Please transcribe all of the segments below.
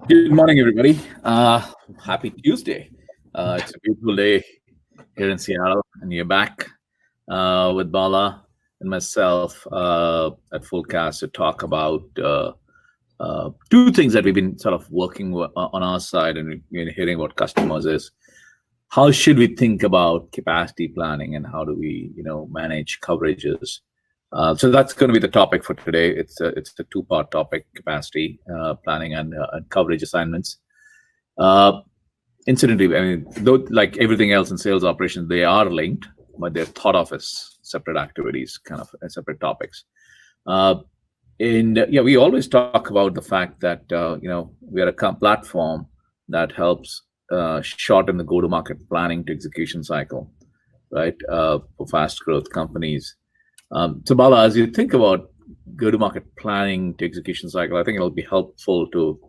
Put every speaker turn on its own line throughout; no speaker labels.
Good morning, everybody. Happy Tuesday. It's a beautiful day here in Seattle, and you're back with Bala and myself at Fullcast to talk about two things that we've been sort of working on our side, and we've been hearing what customers is. How should we think about capacity planning, and how do we, manage coverages? So that's going to be the topic for today. It's a two-part topic: capacity planning and coverage assignments. Uh, Incidentally, I mean, though, like everything else in sales operations, they are linked, but they're thought of as separate activities, kind of separate topics. Uh, and yeah, we always talk about the fact that we are a platform that helps shorten the go-to-market planning to execution cycle, right? For fast growth companies. So Bala, as you think about go-to-market planning to execution cycle, I think it'll be helpful to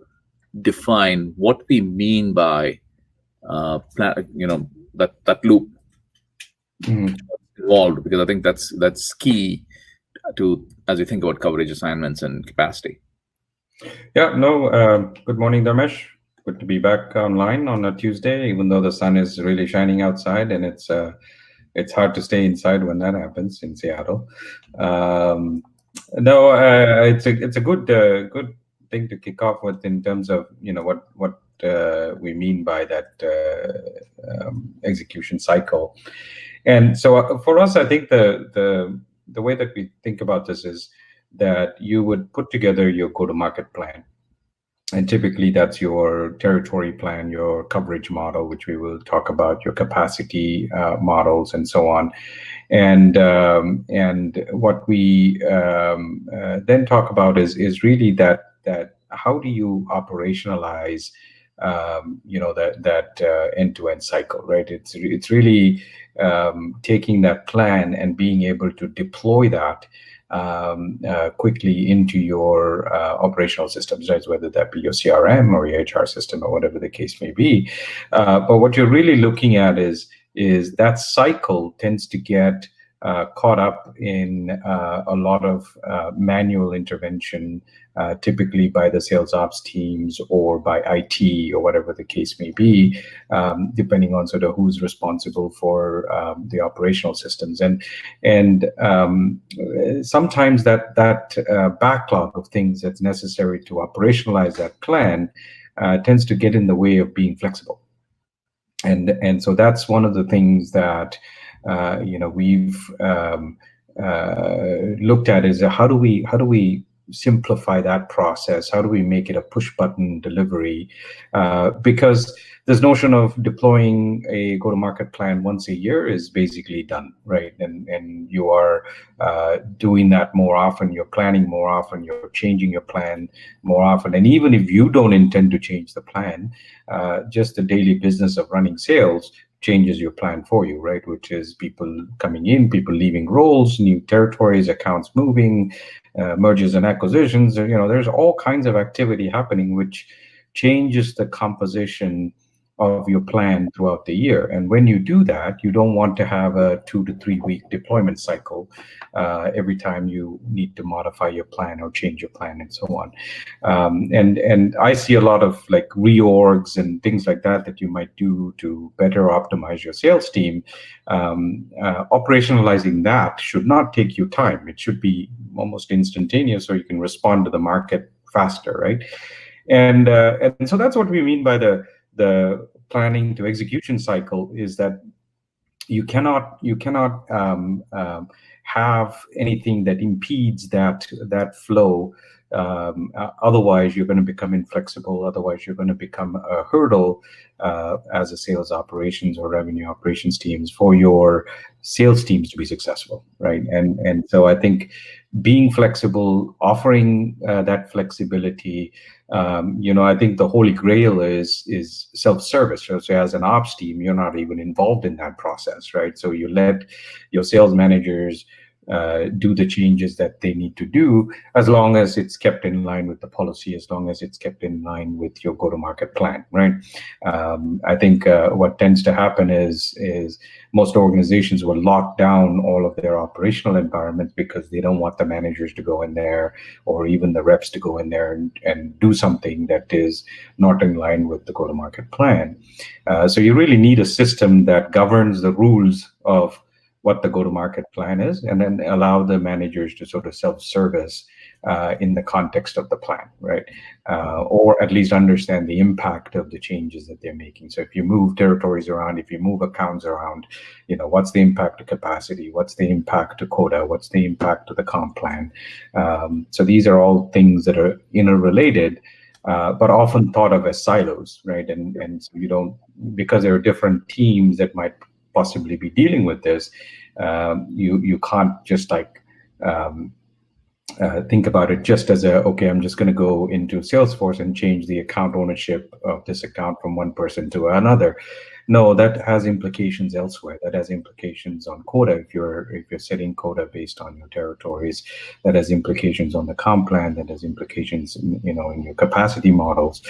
define what we mean by that loop
Mhm.
involved, because I think that's key to as you think about coverage assignments and capacity.
Yeah, no, good morning, Darmesh. Good to be back online on a Tuesday, even though the sun is really shining outside, and it's hard to stay inside when that happens in Seattle. Um, no, it's a good thing to kick off with in terms of what we mean by that execution cycle. And so for us, I think the way that we think about this is that you would put together your go-to-market plan. And typically that's your territory plan, your coverage model, which we will talk about, your capacity models, and so on. And what we then talk about is really that how do you operationalize that end-to-end cycle, right? It's really taking that plan and being able to deploy that quickly into your operational systems, right? Whether that be your CRM or your HR system or whatever the case may be. But what you're really looking at is that cycle tends to get caught up in a lot of manual intervention, typically by the sales ops teams or by IT or whatever the case may be, depending on sort of who's responsible for the operational systems. And sometimes that backlog of things that's necessary to operationalize that plan tends to get in the way of being flexible. And so that's one of the things that we've looked at is how do we simplify that process? How do we make it a push button delivery? Because this notion of deploying a go-to-market plan once a year is basically done, right? And you are doing that more often, you're planning more often, you're changing your plan more often. And even if you don't intend to change the plan, just the daily business of running sales changes your plan for you, right? Which is people coming in, people leaving roles, new territories, accounts moving, mergers and acquisitions. There's all kinds of activity happening, which changes the composition of your plan throughout the year. And when you do that, you don't want to have a 2 to 3 week deployment cycle every time you need to modify your plan or change your plan and so on. And I see a lot of like reorgs and things like that you might do to better optimize your sales team. Operationalizing that should not take you time. It should be almost instantaneous, so you can respond to the market faster, right? And so that's what we mean by the planning to execution cycle, is that you cannot have anything that impedes that flow. Otherwise, you're going to become inflexible. Otherwise, you're going to become a hurdle as a sales operations or revenue operations teams for your sales teams to be successful, right? And so I think being flexible, offering that flexibility, I think the holy grail is self-service. So as an ops team, you're not even involved in that process, right? So you let your sales managers do the changes that they need to do, as long as it's kept in line with the policy, as long as it's kept in line with your go-to-market plan, right? I think what tends to happen is most organizations will lock down all of their operational environments because they don't want the managers to go in there, or even the reps to go in there and do something that is not in line with the go-to-market plan. So you really need a system that governs the rules of what the go-to-market plan is, and then allow the managers to sort of self-service in the context of the plan, right? Or at least understand the impact of the changes that they're making. So if you move territories around, if you move accounts around, what's the impact to capacity? What's the impact to quota? What's the impact to the comp plan? So these are all things that are interrelated, but often thought of as silos, right? And so you don't, because there are different teams that might possibly be dealing with this, you can't just think about it just as okay, I'm just going to go into Salesforce and change the account ownership of this account from one person to another. No, that has implications elsewhere. That has implications on quota if you're setting quota based on your territories. That has implications on the comp plan. That has implications, in your capacity models.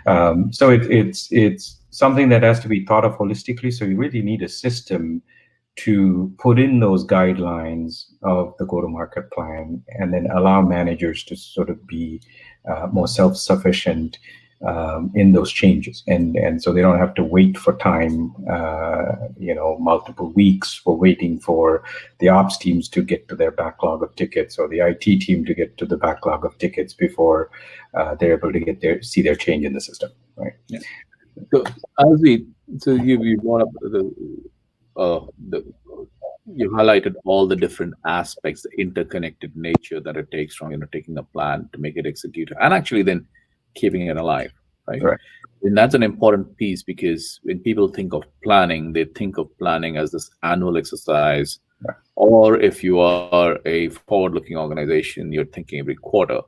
So it's something that has to be thought of holistically. So you really need a system to put in those guidelines of the go-to-market plan, and then allow managers to sort of be more self-sufficient in those changes, and so they don't have to wait for time, multiple weeks for waiting for the ops teams to get to their backlog of tickets, or the IT team to get to the backlog of tickets before they're able to see their change in the system, right?
Yeah. So you brought up you highlighted all the different aspects, the interconnected nature that it takes from taking a plan to make it execute, and actually then keeping it alive, right?
Right.
And that's an important piece, because when people think of planning, they think of planning as this annual exercise,
right.
Or if you are a forward-looking organization, you're thinking every quarter.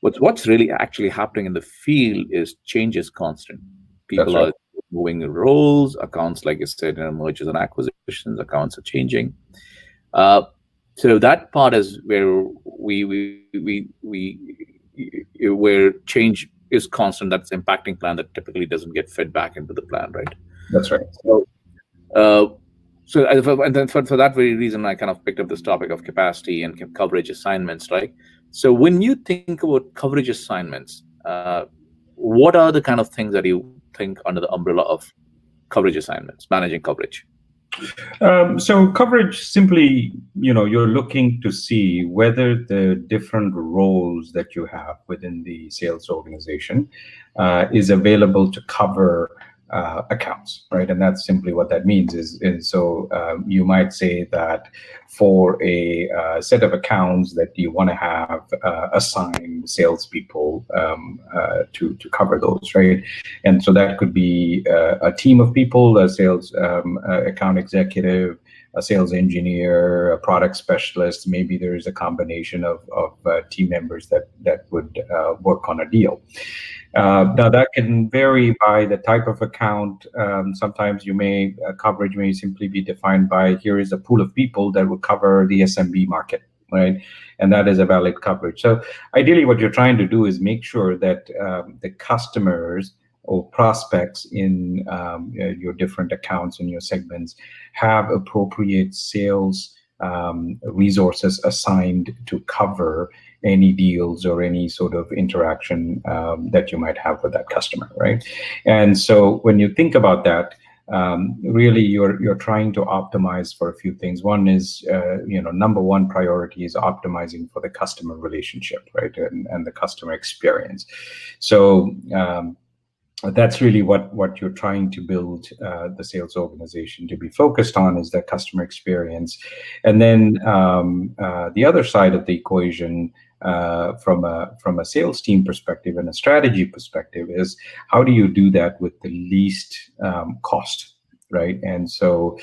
What's really actually happening in the field is change is constant. People are moving roles, accounts, like you said, mergers and acquisitions, accounts are changing. So that part is where where change is constant, that's impacting plan, that typically doesn't get fed back into the plan, right?
That's right.
And then for that very reason, I kind of picked up this topic of capacity and coverage assignments, right? So when you think about coverage assignments, what are the kind of things that you think under the umbrella of coverage assignments, managing coverage?
So coverage, simply, you're looking to see whether the different roles that you have within the sales organization is available to cover accounts, right? And that's simply what that means is so you might say that for a set of accounts that you want to have assigned salespeople to cover those, right? And so that could be a team of people, a sales account executive, a sales engineer, a product specialist. Maybe there is a combination of team members that would work on a deal. Now that can vary by the type of account. Sometimes coverage may simply be defined by, here is a pool of people that will cover the SMB market, right? And that is a valid coverage. So ideally what you're trying to do is make sure that the customers or prospects in your different accounts and your segments have appropriate sales resources assigned to cover any deals or any sort of interaction that you might have with that customer, right? And so when you think about that, really you're trying to optimize for a few things. One is, number one priority is optimizing for the customer relationship, right? And the customer experience. So that's really what you're trying to build the sales organization to be focused on, is that customer experience. And then the other side of the equation, from a sales team perspective and a strategy perspective, is how do you do that with the least cost, right? And so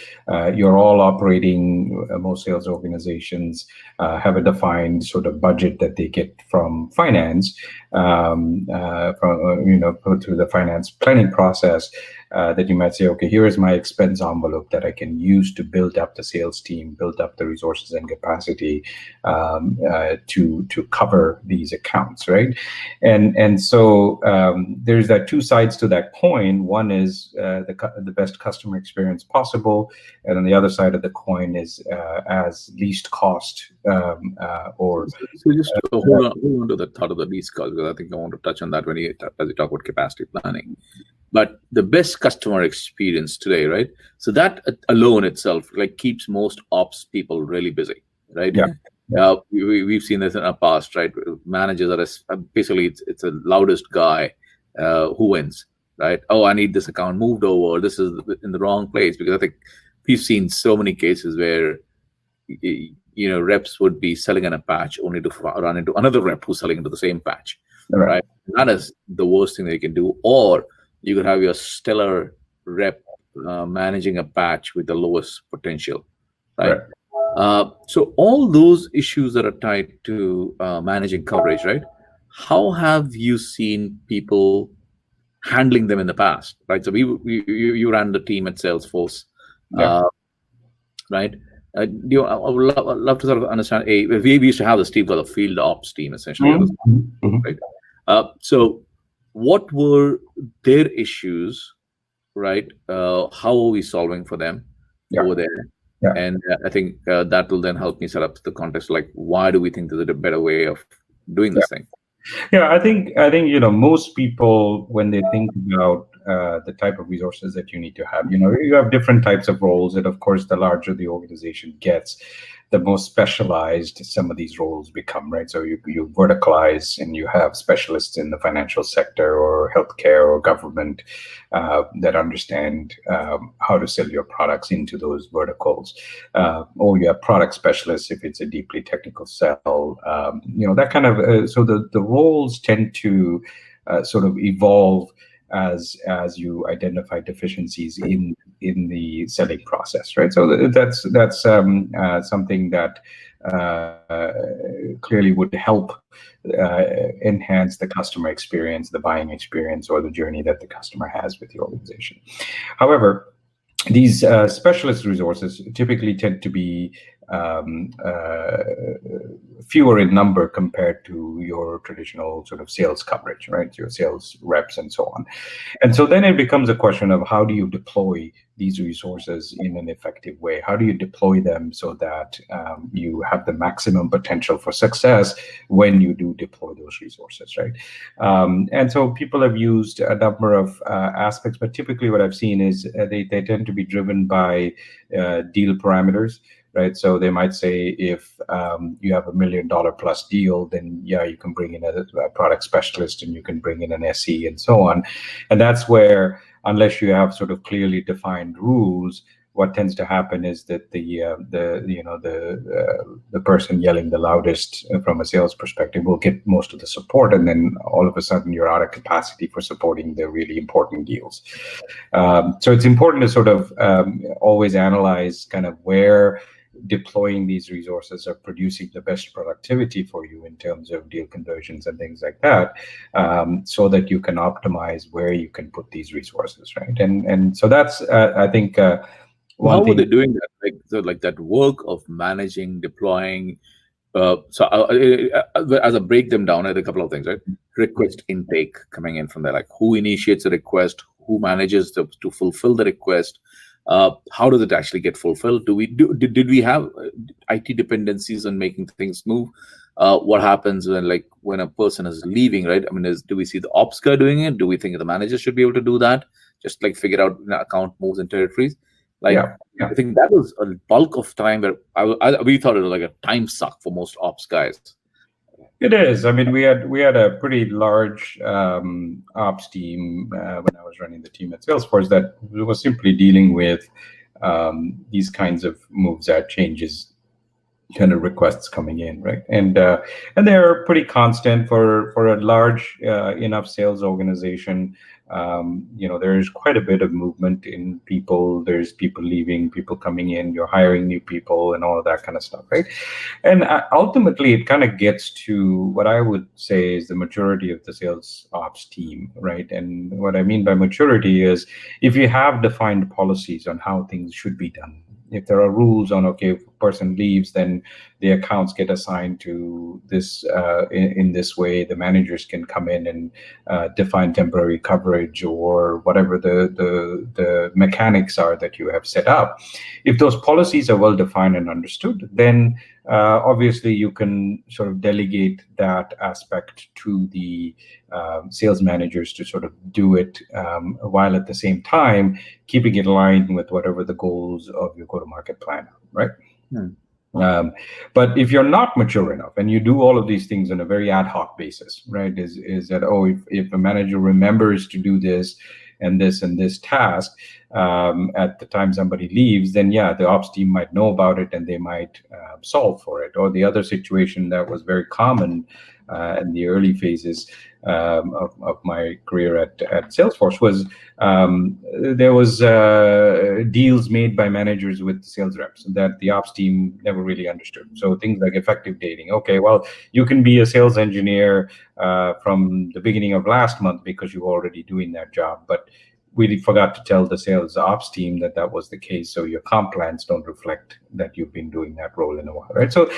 you're all operating, most sales organizations have a defined sort of budget that they get from finance, through the finance planning process, that you might say, okay, here is my expense envelope that I can use to build up the sales team, build up the resources and capacity to cover these accounts, right? And so there's that two sides to that coin. One is the best customer experience possible, and on the other side of the coin is as least cost or
So just hold on to the thought of the least cost, because I think I want to touch on that when as you talk about capacity planning. But the best customer experience today, right? So that alone itself like keeps most ops people really busy, right?
yeah.
We've seen this in our past, right? Managers are basically it's a loudest guy who wins, right? Oh, I need this account moved over. This is in the wrong place, because I think we've seen so many cases where reps would be selling in a patch only to run into another rep who's selling into the same patch, right? That is the worst thing that you can do. Or you could have your stellar rep managing a patch with the lowest potential, right? So all those issues that are tied to managing coverage, right? How have you seen people handling them in the past, right? So you ran the team at Salesforce, right? I would love to sort of understand. We used to have this team called a field ops team, essentially, right? So what were their issues, right? How are we solving for them over there? And I think that will then help me set up the context, like why do we think there's a better way of doing this thing?
Yeah, I think most people, when they think about the type of resources that you need to have, you have different types of roles, and of course, the larger the organization gets, the more specialized some of these roles become, right? So you verticalize, and you have specialists in the financial sector or healthcare or government that understand how to sell your products into those verticals, or you have product specialists if it's a deeply technical sell, that kind of. So the roles tend to sort of evolve as you identify deficiencies in the selling process, right? So that's something that clearly would help enhance the customer experience, the buying experience, or the journey that the customer has with the organization. However, these specialist resources typically tend to be fewer in number compared to your traditional sort of sales coverage, right? Your sales reps and so on. And so then it becomes a question of how do you deploy these resources in an effective way? How do you deploy them so that you have the maximum potential for success when you do deploy those resources, right? And so people have used a number of aspects, but typically what I've seen is they tend to be driven by deal parameters, right? So they might say if you have $1 million plus deal, then you can bring in a product specialist, and you can bring in an SE and so on. And that's where, unless you have sort of clearly defined rules, what tends to happen is that the person yelling the loudest from a sales perspective will get most of the support, and then all of a sudden you're out of capacity for supporting the really important deals. So it's important to sort of always analyze kind of where deploying these resources are producing the best productivity for you in terms of deal conversions and things like that, so that you can optimize where you can put these resources, right? And so that's I think
how are they doing that? Like that work of managing, deploying. As I break them down, I had a couple of things, right? Request intake coming in from there, like who initiates a request, who manages to fulfill the request. How does it actually get fulfilled? Did we have IT dependencies on making things move? What happens when a person is leaving, right? I mean, do we see the ops guy doing it? Do we think the manager should be able to do that? Just like figure out account moves and territories. I think that was a bulk of time where we thought it was like a time suck for most ops guys.
It is. I mean, we had a pretty large ops team when I was running the team at Salesforce that was simply dealing with these kinds of moves, add changes, kind of requests coming in, right? And they're pretty constant for a large enough sales organization. There is quite a bit of movement in people. There's people leaving, people coming in, you're hiring new people and all of that kind of stuff, right? And ultimately, it kind of gets to what I would say is the maturity of the sales ops team, right? And what I mean by maturity is if you have defined policies on how things should be done, if there are rules on, okay, if a person leaves, then the accounts get assigned to this in this way. The managers can come in and define temporary coverage or whatever the mechanics are that you have set up. If those policies are well defined and understood, then obviously you can sort of delegate that aspect to the sales managers to sort of do it, while at the same time keeping it aligned with whatever the goals of your go-to-market plan are, right? But if you're not mature enough and you do all of these things on a very ad hoc basis, right, is that, oh, if a manager remembers to do this and this task at the time somebody leaves, then yeah, the ops team might know about it and they might solve for it. Or the other situation that was very common in the early phases of my career at Salesforce was there was deals made by managers with sales reps that the ops team never really understood. So things like effective dating. Okay, well, you can be a sales engineer from the beginning of last month because you're already doing that job, but we forgot to tell the sales ops team that that was the case. So your comp plans don't reflect that you've been doing that role in a while, right? So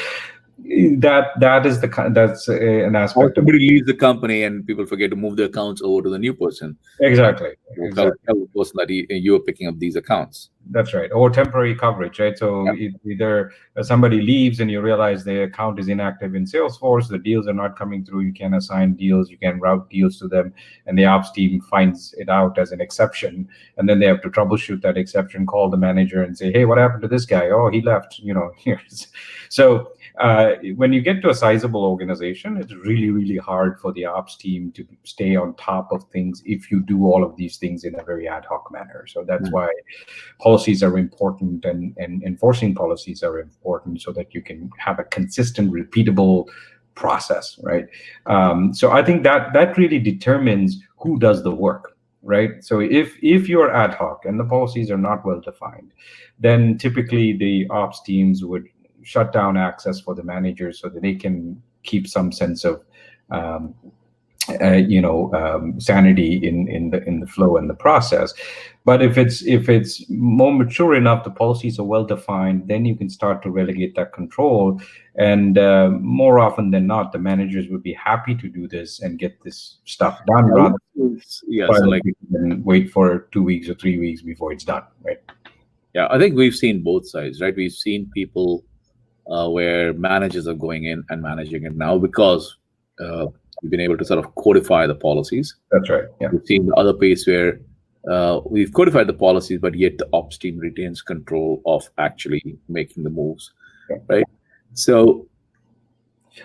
that is that's an aspect.
Or somebody leaves the company and people forget to move the accounts over to the new person.
Exactly.
Tell the person that you are picking up these accounts.
That's right. Or temporary coverage, right? So either somebody leaves and you realize the account is inactive in Salesforce, the deals are not coming through, you can assign deals, you can route deals to them, and the ops team finds it out as an exception. And then they have to troubleshoot that exception, call the manager and say, hey, what happened to this guy? Oh, he left, So when you get to a sizable organization, it's really, really hard for the ops team to stay on top of things if you do all of these things in a very ad hoc manner. So that's why policies are important and enforcing policies are important so that you can have a consistent, repeatable process, right? So I think that really determines who does the work, right? So if you're ad hoc and the policies are not well defined, then typically the ops teams would shut down access for the managers so that they can keep some sense of sanity in the flow and the process. But if it's more mature enough, the policies are well defined, then you can start to relegate that control. And more often than not, the managers would be happy to do this and get this stuff done rather than wait for 2 weeks or 3 weeks before it's done, right?
Yeah, I think we've seen both sides, right? We've seen people where managers are going in and managing it now because we've been able to sort of codify the policies.
That's right. Yeah.
We've seen the other piece where we've codified the policies, but yet the ops team retains control of actually making the moves, right? So,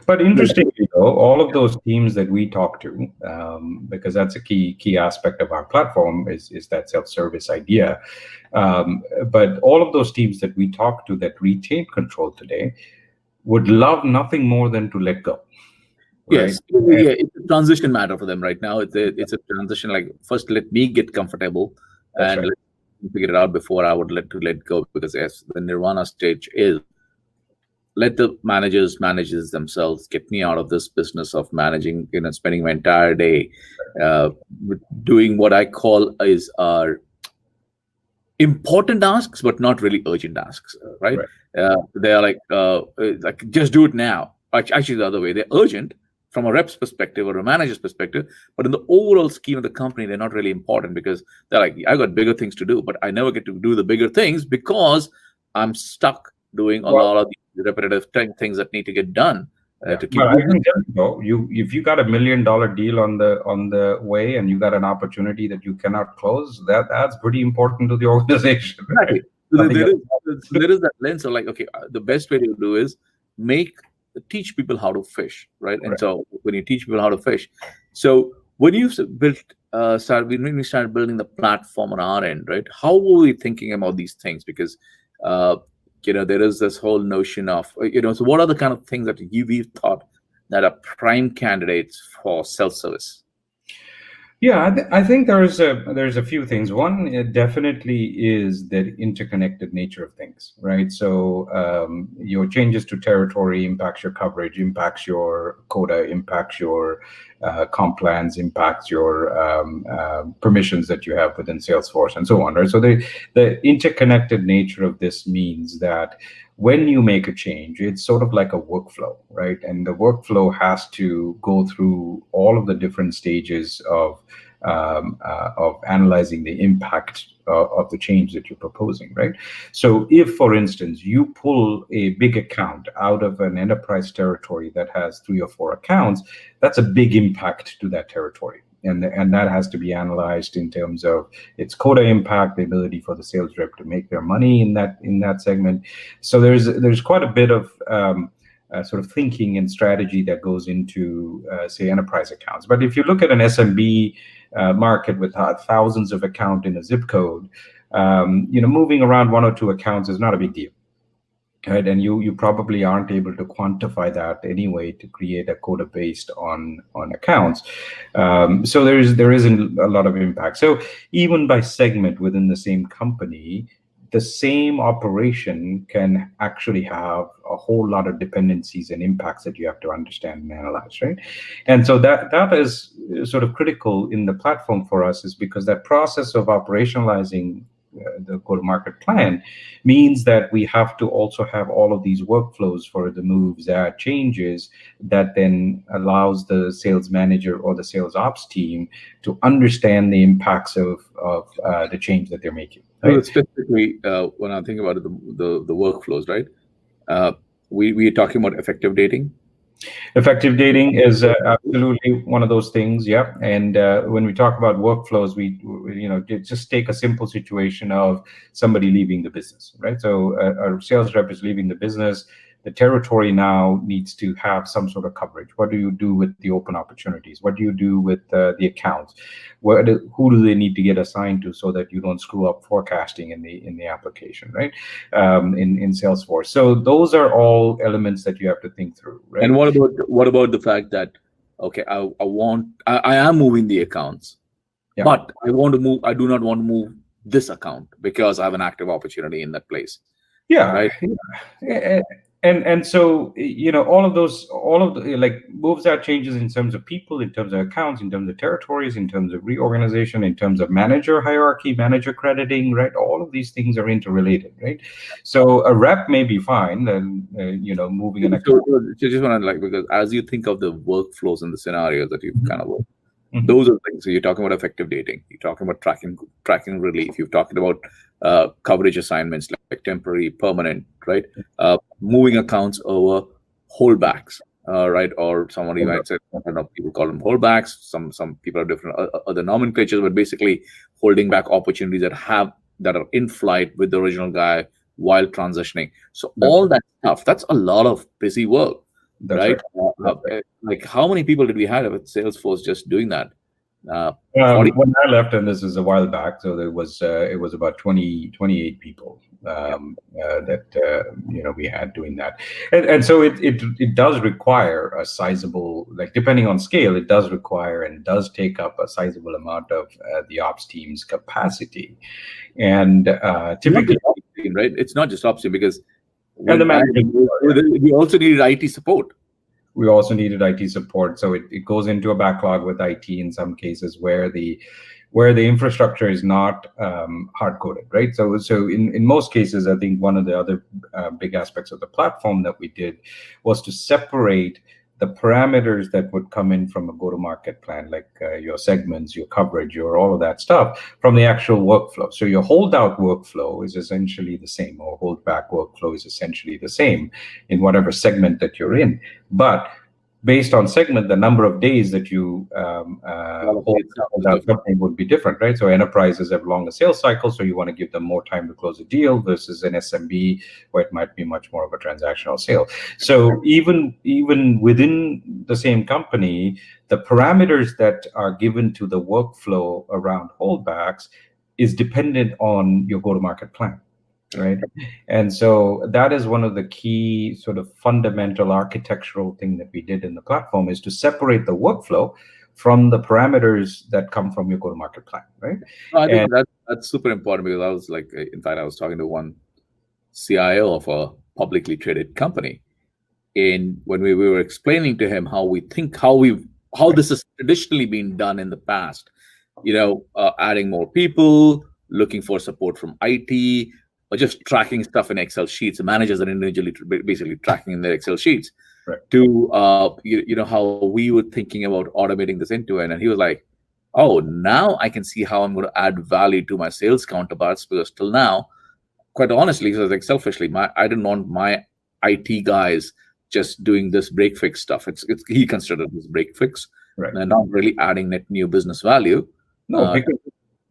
but interestingly, though, all of those teams that we talk to, because that's a key aspect of our platform, is that self-service idea. But all of those teams that we talk to that retain control today would love nothing more than to let go.
Right? Yes, yeah, it's a transition matter for them right now. It's a transition. Like, first, let me get comfortable and let me figure it out before I would let go. Because yes, the nirvana stage is let the managers manage this themselves. Get me out of this business of managing. Spending my entire day doing what I call is our important tasks, but not really urgent tasks. Right? They're like just do it now. Actually, the other way. They're urgent from a rep's perspective or a manager's perspective, but in the overall scheme of the company, they're not really important because they're like, I got bigger things to do, but I never get to do the bigger things because I'm stuck doing a lot of the repetitive things that need to get done. To keep
but I can tell you, if you got $1 million deal on the way and you got an opportunity that you cannot close, that's pretty important to the organization.
Right? So there is that lens of like, okay, the best way to do is teach people how to fish, right? And so when you teach people how to fish, so when you when we started building the platform on our end, right? How were we thinking about these things? Because there is this whole notion of so what are the kind of things that we've thought that are prime candidates for self-service?
Yeah, I think there's a few things. One, it definitely is that interconnected nature of things, right? So your changes to territory impacts your coverage, impacts your quota, impacts your comp plans, impacts your permissions that you have within Salesforce, and so on, right? So the interconnected nature of this means that when you make a change, it's sort of like a workflow, right? And the workflow has to go through all of the different stages of analyzing the impact of the change that you're proposing, right? So if, for instance, you pull a big account out of an enterprise territory that has 3 or 4 accounts, that's a big impact to that territory. And that has to be analyzed in terms of its quota impact, the ability for the sales rep to make their money in that segment. So there's quite a bit of sort of thinking and strategy that goes into, say, enterprise accounts. But if you look at an SMB market with thousands of accounts in a zip code, moving around 1 or 2 accounts is not a big deal. Right, and you probably aren't able to quantify that anyway to create a quota based on accounts. So there isn't a lot of impact. So even by segment within the same company, the same operation can actually have a whole lot of dependencies and impacts that you have to understand and analyze, right? And so that is sort of critical in the platform for us, is because that process of operationalizing the go-to-market plan means that we have to also have all of these workflows for the moves, that changes, that then allows the sales manager or the sales ops team to understand the impacts of the change that they're making.
So
Right?
specifically, when I think about it, the workflows, right? We are talking about effective dating.
Effective dating is absolutely one of those things. Yeah. And when we talk about workflows, just take a simple situation of somebody leaving the business, right? So a sales rep is leaving the business. The territory now needs to have some sort of coverage. What do you do with the open opportunities? What do you do with the accounts? Who do they need to get assigned to so that you don't screw up forecasting in the application, right? In Salesforce. So those are all elements that you have to think through, right?
And what about the fact that, okay, I am moving the accounts,
Yeah.
but I want to move. I do not want to move this account because I have an active opportunity in that place.
Yeah.
Right.
Yeah. And so all of the like moves, that changes in terms of people, in terms of accounts, in terms of territories, in terms of reorganization, in terms of manager hierarchy, manager crediting, right? All of these things are interrelated, right? So a rep may be fine, and moving an account.
So just want to, because as you think of the workflows and the scenarios that you've kind of worked,
Mhm.
those are things. So you're talking about effective dating. You're talking about tracking relief. You're talking about coverage assignments like temporary, permanent, right? Moving accounts over holdbacks, right? Or somebody might say, I don't know, people call them holdbacks. Some people have different other nomenclatures, but basically holding back opportunities that are in flight with the original guy while transitioning. So all that stuff, that's a lot of busy work.
That's
right?
right.
Like how many people did we have at Salesforce just doing that? 40.
When I left, and this is a while back, so it was about 28 people that we had doing that, and so it does require a sizable, like depending on scale, it does require and does take up a sizable amount of the ops team's capacity, and typically,
right? It's not just ops team, because
and the management,
we also needed IT support.
We also needed IT support, so it goes into a backlog with IT in some cases where the infrastructure is not hard coded, right? So in most cases, I think one of the other big aspects of the platform that we did was to separate the parameters that would come in from a go-to-market plan, like your segments, your coverage, your all of that stuff, from the actual workflow. So your holdout workflow is essentially the same, or holdback workflow is essentially the same in whatever segment that you're in. But based on segment, the number of days that you hold out something would be different, right? So enterprises have longer sales cycles, so you want to give them more time to close a deal versus an SMB where it might be much more of a transactional sale. So even within the same company, the parameters that are given to the workflow around holdbacks is dependent on your go-to-market plan. Right. And so that is one of the key sort of fundamental architectural thing that we did in the platform, is to separate the workflow from the parameters that come from your go-to-market plan, right?
No, I think
And
that's super important because I was like, in fact, I was talking to one CIO of a publicly traded company, and when we were explaining to him how we think, how
right,
this has traditionally been done in the past, adding more people, looking for support from IT, or just tracking stuff in Excel sheets. The managers are individually basically tracking in their Excel sheets.
right.
To how we were thinking about automating this into it, and he was like, "Oh, now I can see how I'm going to add value to my sales counterparts because till now, quite honestly, because like selfishly, I didn't want my IT guys just doing this break fix stuff. It's he considered this break fix
Right.
and not really adding net new business value.
No, because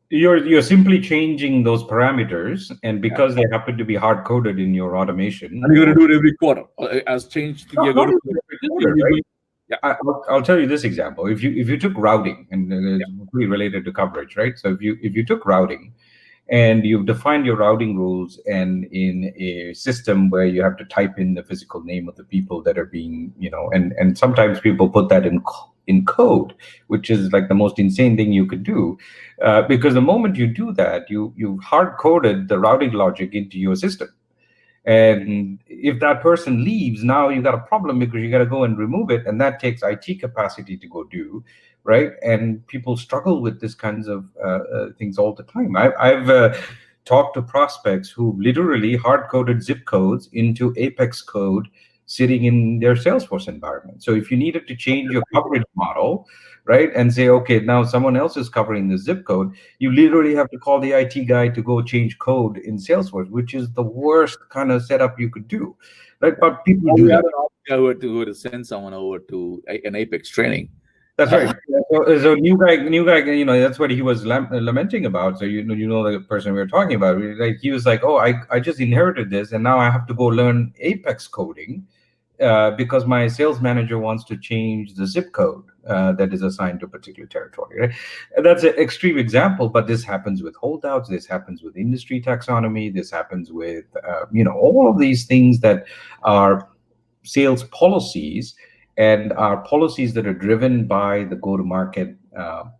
you're simply changing those parameters, and
Yeah.
because they happen to be hard coded in your automation,
And you're going to do it every quarter. As change, you're
not
going
even
to
every quarter, right?
yeah.
I'll tell you this example. If you took routing, and it's pretty related to coverage, right? So if you took routing, and you've defined your routing rules, and in a system where you have to type in the physical name of the people that are being, and sometimes people put that in code, which is like the most insane thing you could do, because the moment you do that, you've hard coded the routing logic into your system. And if that person leaves, now you got a problem because you got to go and remove it, and that takes IT capacity to go do, right? And people struggle with this kinds of things all the time. I've talked to prospects who literally hard coded zip codes into Apex code sitting in their Salesforce environment. So if you needed to change your coverage model, right, and say, okay, now someone else is covering the zip code, you literally have to call the IT guy to go change code in Salesforce, which is the worst kind of setup you could do, right? But people do
We had
that.
an option to send someone over to an Apex training.
That's right. So new guy, that's what he was lamenting about. So the person we were talking about. Like he was like, oh, I just inherited this, and now I have to go learn Apex coding. Because my sales manager wants to change the zip code that is assigned to a particular territory. Right? And that's an extreme example, but this happens with holdouts. This happens with industry taxonomy. This happens with all of these things that are sales policies, and are policies that are driven by the go-to-market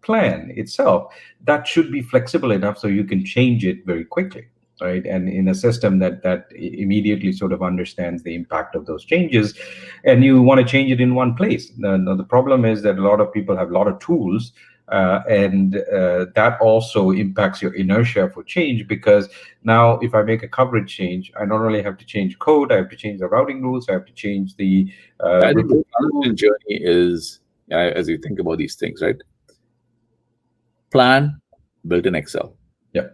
plan itself. That should be flexible enough so you can change it very quickly, right? And in a system that immediately sort of understands the impact of those changes, and you want to change it in one place. The problem is that a lot of people have a lot of tools, and that also impacts your inertia for change, because now if I make a coverage change, I not only have to change code, I have to change the routing rules, I have to change the
I think the transition journey is, as you think about these things, right? Plan built in Excel.
Yeah.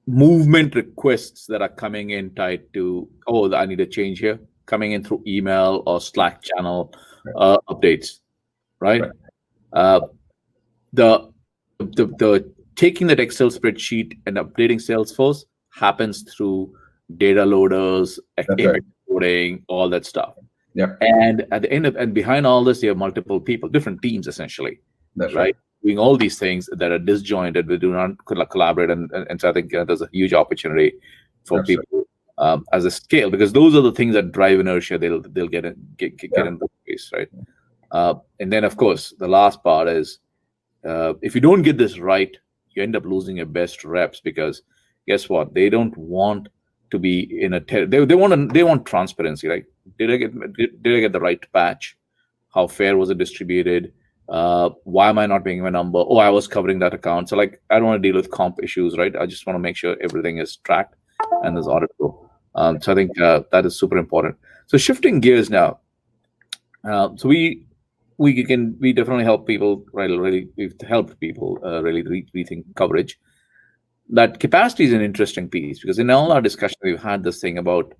Movement requests that are coming in tied to, oh, I need a change here, coming in through email or Slack channel updates, right? The taking that Excel spreadsheet and updating Salesforce happens through data loaders, coding, all that stuff.
Yeah.
And at the end of, and behind all this, you have multiple people, different teams essentially,
right?
Doing all these things that are disjointed, we do not collaborate, and so I think there's a huge opportunity for people as a scale, because those are the things that drive inertia. They'll get in the space, right? And then of course the last part is, if you don't get this right, you end up losing your best reps, because guess what? They don't want to be in a they want transparency, right? Did I get the right patch? How fair was it distributed? Why am I not paying my number? Oh, I was covering that account. So like, I don't want to deal with comp issues, right? I just want to make sure everything is tracked and there's auditable. So I think that is super important. So shifting gears now. So we definitely help people, right? Really, we've helped people really rethink coverage. That capacity is an interesting piece, because in all our discussion, we've had this thing about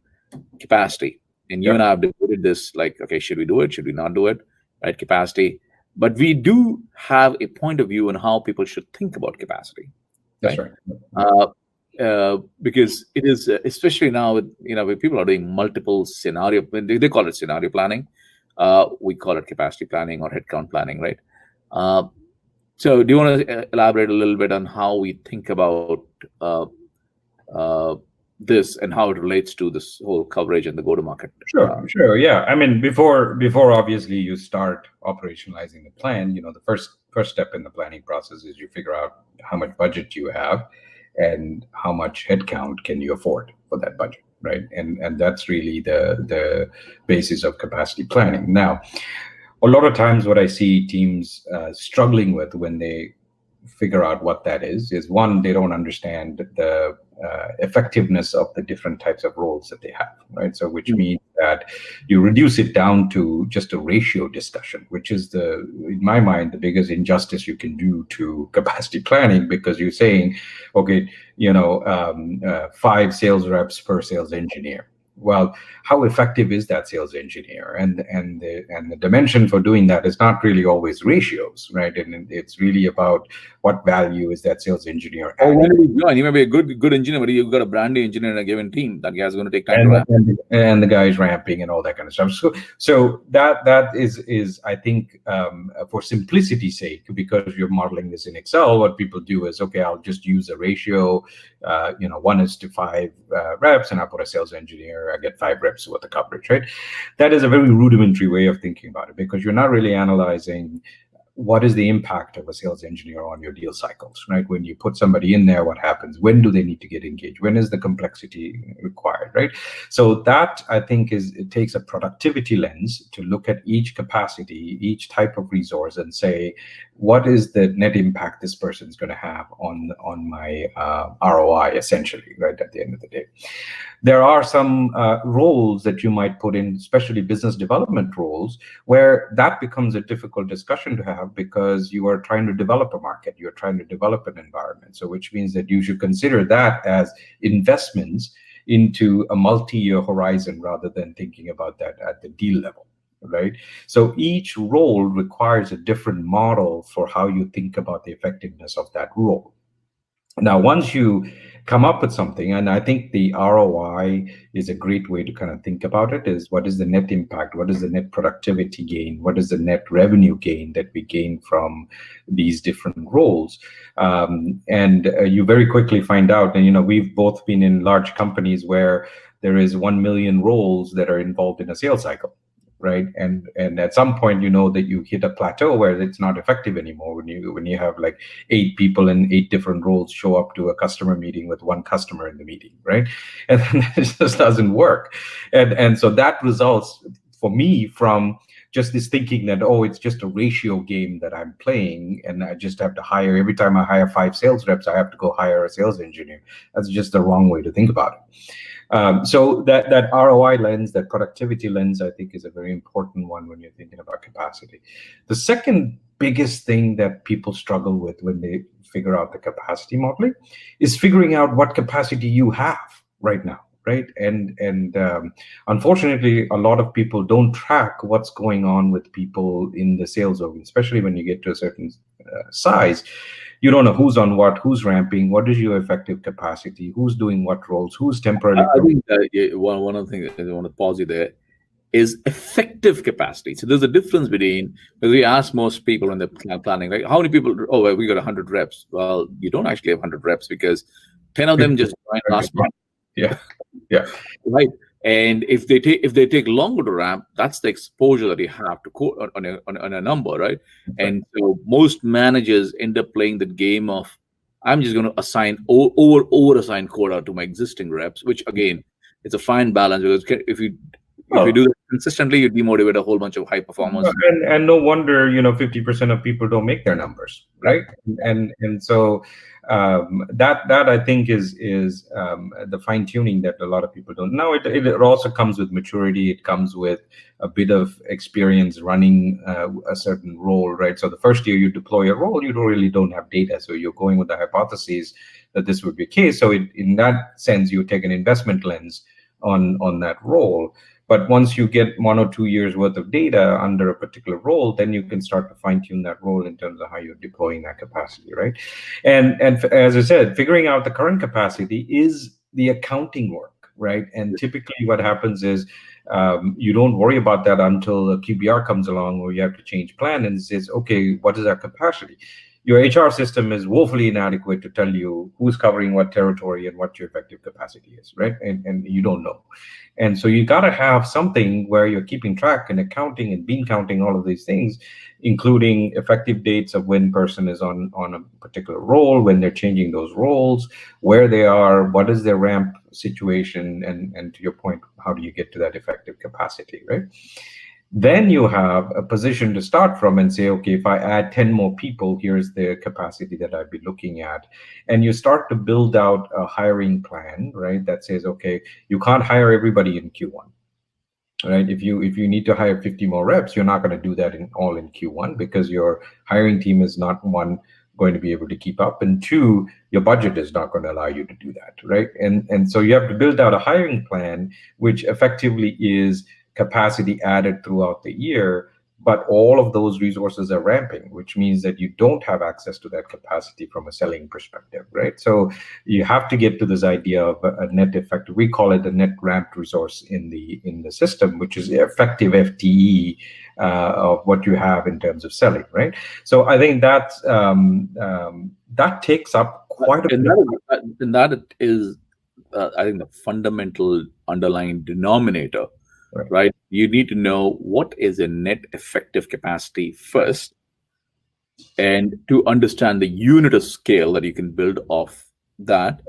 capacity. And you and I have debated this, like, okay, should we do it? Should we not do it? Right? Capacity. But we do have a point of view on how people should think about capacity.
That's right.
Because it is, especially now with, when people are doing multiple scenario, they call it scenario planning. We call it capacity planning or headcount planning, right? So do you want to elaborate a little bit on how we think about the this and how it relates to this whole coverage and the go-to-market.
Sure. Yeah. I mean, before obviously you start operationalizing the plan, the first step in the planning process is you figure out how much budget you have and how much headcount can you afford for that budget, right? And that's really the basis of capacity planning. Now, a lot of times what I see teams struggling with when they figure out what that is one, they don't understand the effectiveness of the different types of roles that they have, right? So which means that you reduce it down to just a ratio discussion, which is in my mind, the biggest injustice you can do to capacity planning, because you're saying, okay, 5 sales reps per sales engineer. Well, how effective is that sales engineer? And the dimension for doing that is not really always ratios, right? And it's really about what value is that sales engineer adding.
When you join, you may be a good engineer, but you've got a brand new engineer in a given team. That guy's going to take time to ramp.
And the guy's ramping and all that kind of stuff. So that is I think, for simplicity's sake, because you're modeling this in Excel, what people do is, okay, I'll just use a ratio, 1:5 reps, and I put a sales engineer, I get 5 reps worth of coverage, right? That is a very rudimentary way of thinking about it, because you're not really analyzing what is the impact of a sales engineer on your deal cycles, right? When you put somebody in there, what happens? When do they need to get engaged? When is the complexity required, right? So that, I think, it takes a productivity lens to look at each capacity, each type of resource, and say, what is the net impact this person is going to have on my ROI, essentially, right, at the end of the day. There are some roles that you might put in, especially business development roles, where that becomes a difficult discussion to have, because you are trying to develop a market, you're trying to develop an environment. So which means that you should consider that as investments into a multi-year horizon rather than thinking about that at the deal level, right? So each role requires a different model for how you think about the effectiveness of that role. Now, once you come up with something, and I think the ROI is a great way to kind of think about it, is what is the net impact? What is the net productivity gain? What is the net revenue gain that we gain from these different roles? And you very quickly find out, and we've both been in large companies where there is 1 million roles that are involved in a sales cycle, right? And at some point, that you hit a plateau where it's not effective anymore. When you have like 8 people in 8 different roles show up to a customer meeting with 1 customer in the meeting, right? And it just doesn't work. And so that results for me from just this thinking that, it's just a ratio game that I'm playing, and I just have to hire, every time I hire 5 sales reps, I have to go hire a sales engineer. That's just the wrong way to think about it. So that ROI lens, that productivity lens, I think is a very important one when you're thinking about capacity. The second biggest thing that people struggle with when they figure out the capacity modeling is figuring out what capacity you have right now, right? And unfortunately, a lot of people don't track what's going on with people in the sales org, especially when you get to a certain size. You don't know who's on what, who's ramping, what is your effective capacity, who's doing what roles, who's temporarily.
I think one of the things I want to pause you there is effective capacity. So there's a difference between, because we ask most people when they're planning, like, how many people, well, we got 100 reps. Well, you don't actually have 100 reps, because 10 of them just joined last month.
Yeah.
Right. And if they take longer to ramp, that's the exposure that you have to quote on a number, right? And so most managers end up playing the game of, I'm just going to assign over assign quota to my existing reps, which again, it's a fine balance, because if you do that consistently, you demotivate a whole bunch of high performers.
And no wonder 50% of people don't make their numbers, right? And so that I think is the fine tuning that a lot of people don't. Now it also comes with maturity. It comes with a bit of experience running a certain role, right? So the first year you deploy a role, you really don't have data, so you're going with the hypothesis that this would be the case. So in that sense, you take an investment lens on that role. But once you get 1 or 2 years worth of data under a particular role, then you can start to fine tune that role in terms of how you're deploying that capacity, right? And as I said, figuring out the current capacity is the accounting work, right? And typically what happens is you don't worry about that until a QBR comes along, where you have to change plan and says, okay, what is our capacity? your HR system is woefully inadequate to tell you who's covering what territory and what your effective capacity is, right? And you don't know. And so you got to have something where you're keeping track and accounting and bean counting all of these things, including effective dates of when person is on a particular role, when they're changing those roles, where they are, what is their ramp situation, and to your point, how do you get to that effective capacity, right? Then you have a position to start from and say, okay, if I add 10 more people, here's the capacity that I'd be looking at. And you start to build out a hiring plan, right? That says, okay, you can't hire everybody in Q1. Right? If you need to hire 50 more reps, you're not going to do that in Q1 because your hiring team is not, one, going to be able to keep up, and two, your budget is not going to allow you to do that, right? And so you have to build out a hiring plan, which effectively is capacity added throughout the year, but all of those resources are ramping, which means that you don't have access to that capacity from a selling perspective, right? So you have to get to this idea of a net effective, we call it a net ramped resource in the system, which is effective FTE of what you have in terms of selling, right? So I think that takes up quite a bit.
And that is, I think, the fundamental underlying denominator. Right? You need to know what is a net effective capacity first, and to understand the unit of scale that you can build off that,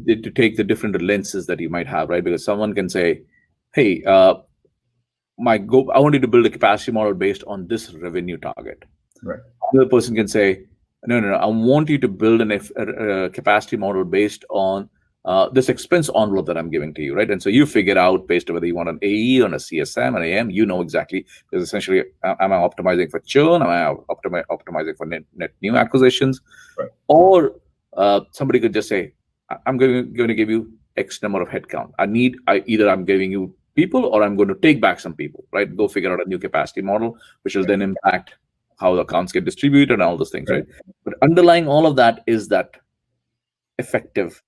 to take the different lenses that you might have, right? Because someone can say, hey, I want you to build a capacity model based on this revenue target.
Right.
Another person can say, no, I want you to build a capacity model based on this expense envelope that I'm giving to you, right? And so you figure out based on whether you want an AE or a CSM, an AM, you know exactly, because essentially, am I optimizing for churn? Am I optimizing for net new acquisitions?
Right.
Or somebody could just say, I'm going to give you X number of headcount. Either I'm giving you people or I'm going to take back some people, right? Go figure out a new capacity model, which will then impact how the accounts get distributed and all those things, right? But underlying all of that is that effective.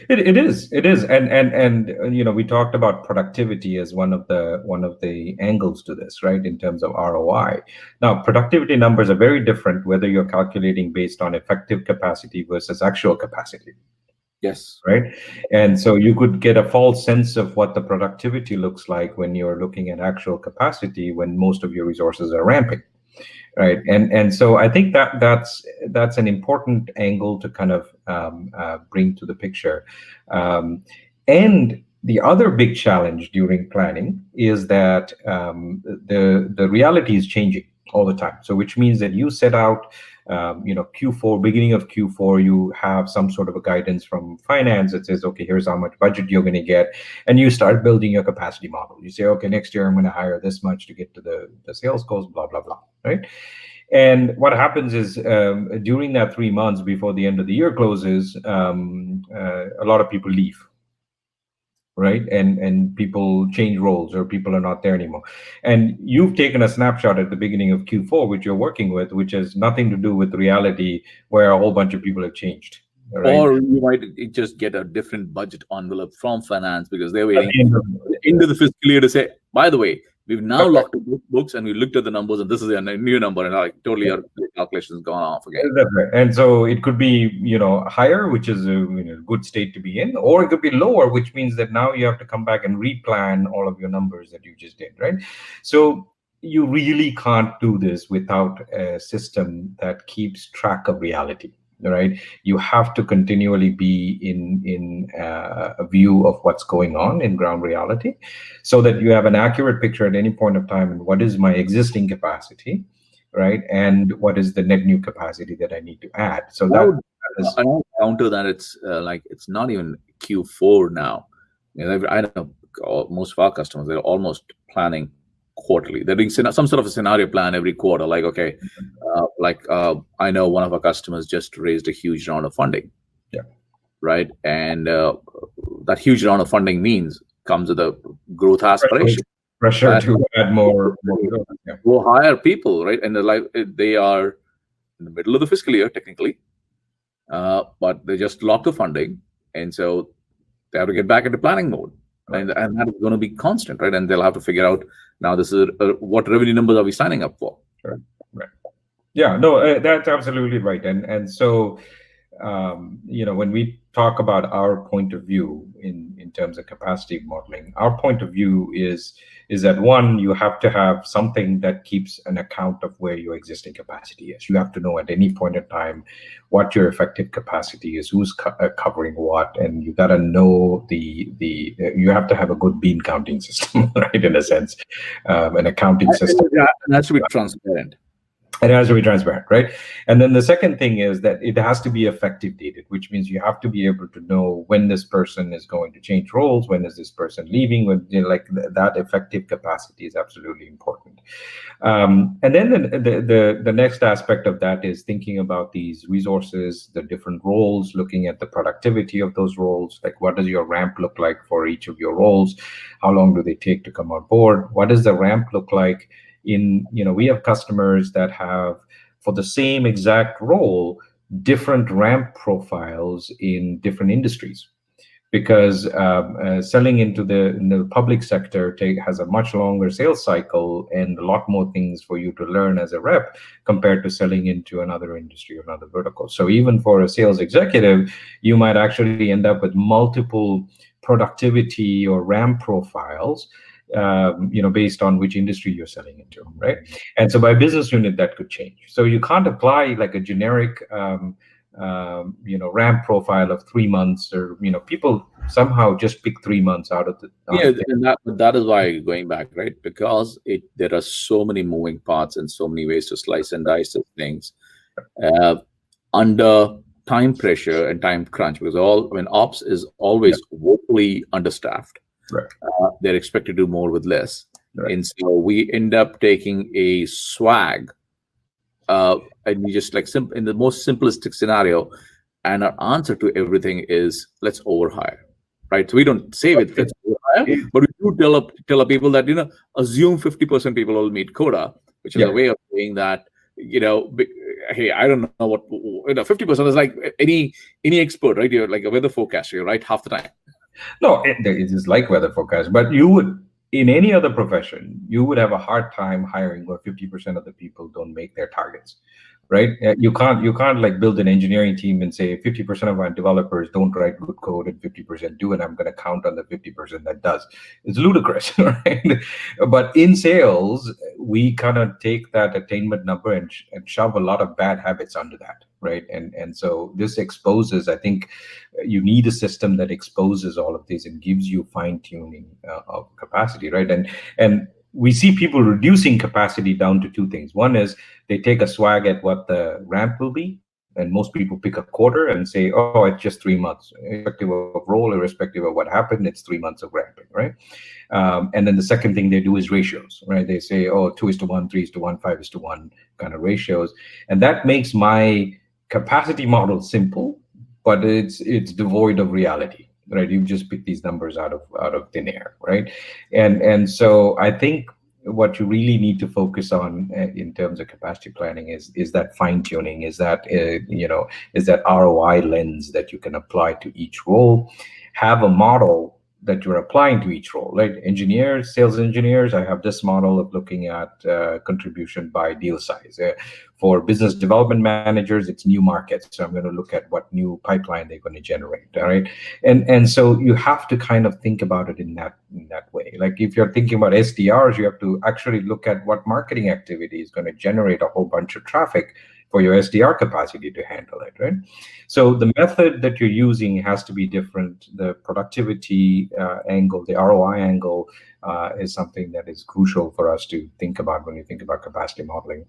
It is, and we talked about productivity as one of the angles to this, right? In terms of ROI. Now, productivity numbers are very different whether you're calculating based on effective capacity versus actual capacity.
Yes.
Right. And so you could get a false sense of what the productivity looks like when you're looking at actual capacity when most of your resources are ramping. Right. And so I think that's an important angle to kind of bring to the picture. And the other big challenge during planning is that the reality is changing all the time. So which means that you set out, Q4, beginning of Q4, you have some sort of a guidance from finance that says, okay, here's how much budget you're going to get. And you start building your capacity model. You say, okay, next year I'm going to hire this much to get to the sales goals, blah, blah, blah, right? And what happens is during that 3 months before the end of the year closes, a lot of people leave. Right, and people change roles, or people are not there anymore. And you've taken a snapshot at the beginning of Q4, which you're working with, which has nothing to do with reality, where a whole bunch of people have changed. Right?
Or you might just get a different budget envelope from finance because they're waiting into the fiscal year to say, by the way, we've now locked the books and we looked at the numbers and this is a new number, and like totally your calculations gone off again.
That's right. And so it could be, higher, which is a good state to be in, or it could be lower, which means that now you have to come back and replan all of your numbers that you just did, right? So you really can't do this without a system that keeps track of reality. Right, you have to continually be in a view of what's going on in ground reality, so that you have an accurate picture at any point of time. And what is my existing capacity, right? And what is the net new capacity that I need to add? So
I would counter that. It's it's not even Q4 now. I know most of our customers, they're almost planning quarterly. They're doing some sort of a scenario plan every quarter. Like, okay, I know one of our customers just raised a huge round of funding.
Yeah.
Right. And that huge round of funding comes with a growth aspiration.
Pressure to add more.
Go hire people, right? And they are in the middle of the fiscal year, technically. But they just locked the funding. And so they have to get back into planning mode. Right. And that is going to be constant, right? And they'll have to figure out, now this is what revenue numbers are we signing up for?
Right. Yeah, no, that's absolutely right. And so, when we talk about our point of view in terms of capacity modeling, our point of view is that one, you have to have something that keeps an account of where your existing capacity is. You have to know at any point in time what your effective capacity is, who's covering what, and you got to know the you have to have a good bean counting system, right? In a sense, an accounting system.
It has to be transparent.
It has to be transparent, right? And then the second thing is that it has to be effective dated, which means you have to be able to know when this person is going to change roles, when is this person leaving, when that effective capacity is absolutely important. And then the next aspect of that is thinking about these resources, the different roles, looking at the productivity of those roles. Like, what does your ramp look like for each of your roles? How long do they take to come on board? What does the ramp look like? We have customers that have, for the same exact role, different ramp profiles in different industries, because selling in the public sector has a much longer sales cycle and a lot more things for you to learn as a rep compared to selling into another industry or another vertical. So even for a sales executive, you might actually end up with multiple productivity or ramp profiles, based on which industry you're selling into, right? And so by business unit, that could change. So you can't apply like a generic ramp profile of 3 months, or people somehow just pick 3 months out of the
Yeah, and that is why, going back, right? Because there are so many moving parts and so many ways to slice and dice these things under time pressure and time crunch. Because ops is always woefully understaffed.
Right.
They're expected to do more with less,
Right.
and so we end up taking a swag, and we just in the most simplistic scenario, and our answer to everything is let's overhire, right? So we don't say it, let's overhire, but we do tell our people that assume 50% people will meet quota, which is a way of saying that hey, I don't know what 50% is like any expert, right? You're like a weather forecaster, you're right half the time.
No, it is like weather forecast, but you would, in any other profession, you would have a hard time hiring where 50% of the people don't make their targets, right? You can't like build an engineering team and say 50% of my developers don't write good code and 50% do, and I'm going to count on the 50% that does. It's ludicrous, right? But in sales, we kind of take that attainment number and shove a lot of bad habits under that, right? And so this exposes, I think, you need a system that exposes all of this and gives you fine-tuning of capacity, right? And we see people reducing capacity down to two things. One is they take a swag at what the ramp will be, and most people pick a quarter and say, oh, it's just 3 months, irrespective of role, irrespective of what happened, it's 3 months of ramping, right? And then the second thing they do is ratios, right? They say, oh, 2:1, 3:1, 5:1 kind of ratios, and that makes my capacity model simple, but it's devoid of reality, right? You just pick these numbers out of thin air, right? And so I think what you really need to focus on in terms of capacity planning is that fine tuning, is that is that ROI lens that you can apply to each role. Have a model that you're applying to each role, right? Engineers, sales engineers, I have this model of looking at contribution by deal size. For business development managers, it's new markets, so I'm going to look at what new pipeline they're going to generate, all right? And so you have to kind of think about it in that way. Like if you're thinking about SDRs, you have to actually look at what marketing activity is going to generate a whole bunch of traffic for your SDR capacity to handle it, right? So the method that you're using has to be different. The productivity angle, the ROI angle, is something that is crucial for us to think about when you think about capacity modeling.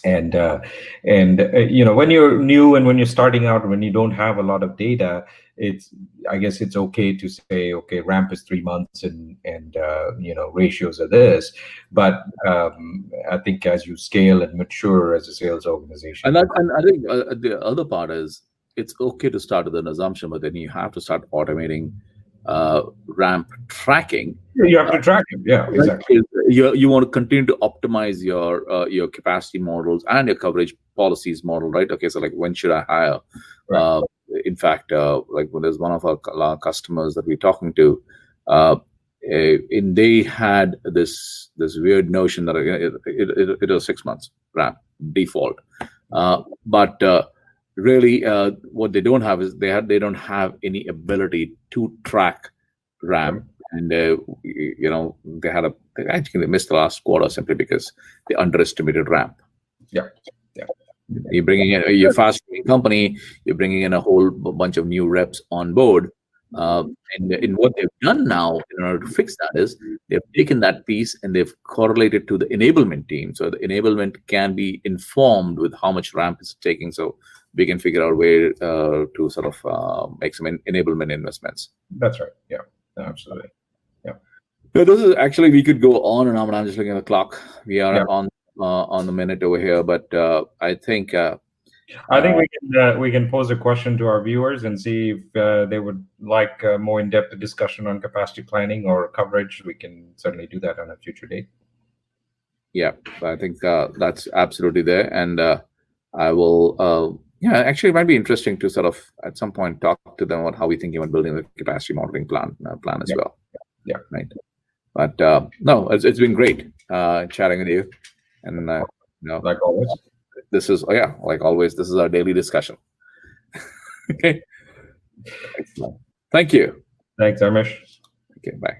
And when you're new and when you're starting out, when you don't have a lot of data, I guess it's okay to say, okay, ramp is 3 months and ratios are this. But I think as you scale and mature as a sales organization,
and I think the other part is it's okay to start with an assumption, but then you have to start automating ramp tracking.
You have to track it. Yeah, exactly.
You want to continue to optimize your capacity models and your coverage policies model, right? Okay, so like when should I hire? Right. In fact, like when there's one of our customers that we're talking to, and they had this weird notion that it was 6 months. ramp default. But really, what they don't have is they don't have any ability to track ramp, and they missed the last quarter simply because they underestimated ramp.
Yeah.
You're bringing in your fast-growing company. You're bringing in a whole bunch of new reps on board, and in what they've done now in order to fix that is they've taken that piece and they've correlated to the enablement team. So the enablement can be informed with how much ramp is taking, so we can figure out where to sort of make some enablement investments.
That's right. Yeah, absolutely. Yeah.
So this is actually, we could go on and on, but I'm just looking at the clock. We are on the minute over here, but I think
we can pose a question to our viewers and see if they would like more in-depth discussion on capacity planning or coverage. We can certainly do that on a future date.
Yeah, I think that's absolutely there, and I will. Actually, it might be interesting to sort of at some point talk to them about how we're thinking about building the capacity modeling plan as well.
Yeah.
Right. But no, it's been great chatting with you, and
like always,
this is like always, this is our daily discussion. Okay. Excellent. Thank you.
Thanks, Darmesh.
Okay. Bye.